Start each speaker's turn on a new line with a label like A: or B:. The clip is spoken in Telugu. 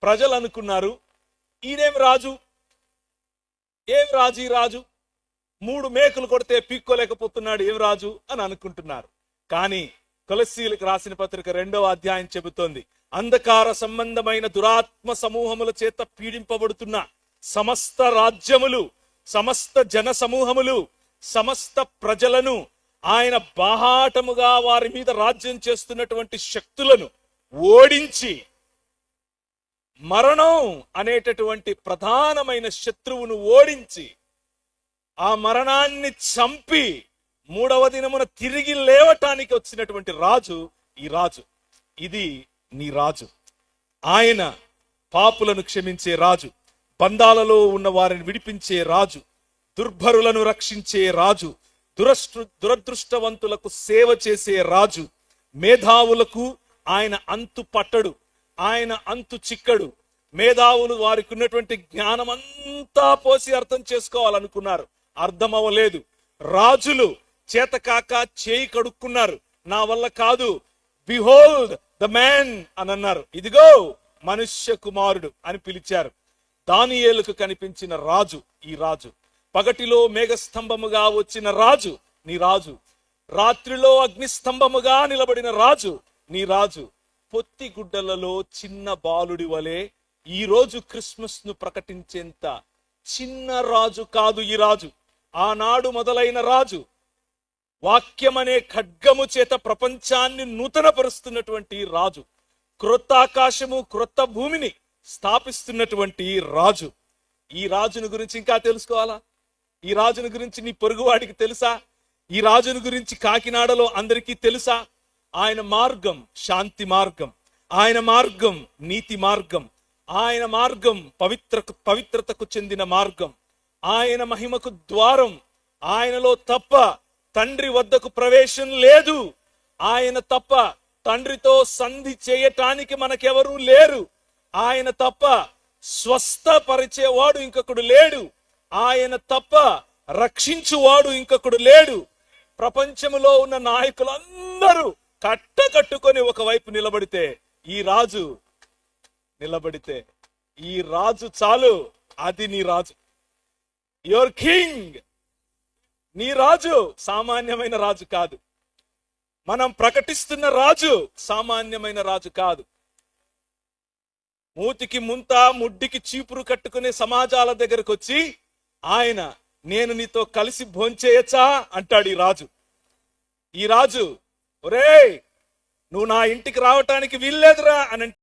A: ప్రజలు అనుకున్నారు, ఈయనేం రాజు, ఏం రాజు ఈ రాజు, 3 మేకులు కొడితే పీక్కోలేకపోతున్నాడు, ఏం రాజు అని అనుకుంటున్నారు. కానీ కొలస్సీలకు రాసిన పత్రిక 2వ అధ్యాయం చెబుతోంది, అంధకార సంబంధమైన దురాత్మ సమూహముల చేత పీడింపబడుతున్న సమస్త రాజ్యములు, సమస్త జన సమూహములు, సమస్త ప్రజలను, ఆయన బాహాటముగా వారి మీద రాజ్యం చేస్తున్నటువంటి శక్తులను ఓడించి మరణం అనేటటువంటి ప్రధానమైన శత్రువును ఓడించి ఆ మరణాన్ని చంపి 3వ దినమున తిరిగి లేవటానికి వచ్చినటువంటి రాజు ఈ రాజు. ఇది నీ రాజు. ఆయన పాపులను క్షమించే రాజు, బంధాలలో ఉన్న వారిని విడిపించే రాజు, దుర్భరులను రక్షించే రాజు, దురదృష్టవంతులకు సేవ చేసే రాజు. మేధావులకు ఆయన అంతు పట్టడు, ఆయన అంతు చిక్కడు. మేధావులు వారికి ఉన్నటువంటి జ్ఞానమంతా పోసి అర్థం చేసుకోవాలనుకున్నారు, అర్థం అవ్వలేదు. రాజులు చేతకాక చేయి కడుక్కున్నారు, నా వల్ల కాదు, బిహోల్డ్ ద మ్యాన్ అని అన్నారు, ఇదిగో మనుష్య కుమారుడు అని పిలిచారు. దానియేలుకు కనిపించిన రాజు ఈ రాజు, పగటిలో మేఘస్తంభముగా వచ్చిన రాజు నీ రాజు, రాత్రిలో అగ్నిస్తంభముగా నిలబడిన రాజు నీ రాజు. పొత్తి గుడ్డలలో చిన్న బాలుడి వలె ఈ రోజు క్రిస్మస్ ను ప్రకటించేంత చిన్న రాజు కాదు ఈ రాజు. ఆనాడు మొదలైన రాజు, వాక్యమనే ఖడ్గము చేత ప్రపంచాన్ని నూతనపరుస్తున్నటువంటి రాజు, క్రొత్త ఆకాశము క్రొత్త భూమిని స్థాపిస్తున్నటువంటి రాజు. ఈ రాజుని గురించి ఇంకా తెలుసుకోవాలా? ఈ రాజుని గురించి నీ పొరుగువాడికి తెలుసా? ఈ రాజుని గురించి కాకినాడలో అందరికీ తెలుసా? ఆయన మార్గం శాంతి మార్గం, ఆయన మార్గం నీతి మార్గం, ఆయన మార్గం పవిత్రతకు చెందిన మార్గం, ఆయన మహిమకు ద్వారం. ఆయనలో తప్ప తండ్రి వద్దకు ప్రవేశం లేదు, ఆయన తప్ప తండ్రితో సంధి చేయటానికి మనకెవరూ లేరు, ఆయన తప్ప స్వస్థపరిచేవాడు ఇంకొకడు లేడు, ఆయన తప్ప రక్షించువాడు ఇంకొకడు లేడు. ప్రపంచంలో ఉన్న నాయకులందరూ కట్టుకొని ఒకవైపు నిలబడితే ఈ రాజు నిలబడితే, ఈ రాజు చాలు, అది నీ రాజు. యువర్ కింగ్, నీ రాజు సామాన్యమైన రాజు కాదు. మనం ప్రకటిస్తున్న రాజు సామాన్యమైన రాజు కాదు. మూతికి ముంత ముడ్డికి చీపురు కట్టుకునే సమాజాల దగ్గరకు వచ్చి ఆయన, నేను నీతో కలిసి భోంచేయచ్చా అంటాడు ఈ రాజు. ఈ రాజు, ఒరేయ్ నువ్వు నా ఇంటికి రావటానికి వీల్లేదురా అని